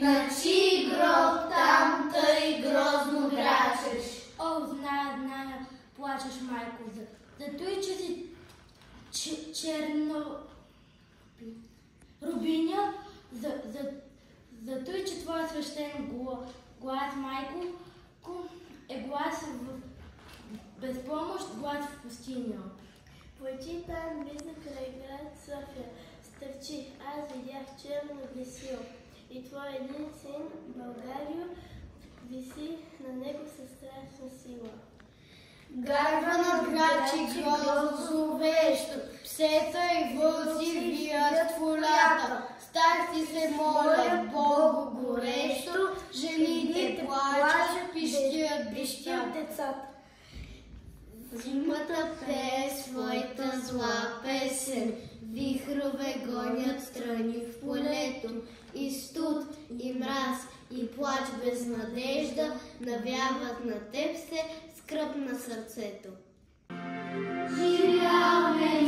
на чий гроб там тъй грозно грачеш? О, зная, плачеш, майко, за той, че си черно... Рубиня, за той, че твоя свещен глас, майко, е глас в безпомощ, глас в пустиня. Плачи там близо край град София, стърчи, аз видях черно висил. И твой един син, Българио, виси на него със страшна сила. Гарва над грачи грозно зловещо, псета и вълци вият в полята. Старци се молят Богу горещо, жените плачат, пищят децата. Зимата пее своята зла песен, вихрове гонят страни в полето, и студ, и мраз, и плач без надежда навяват на теб се скръб на сърцето. Живял ме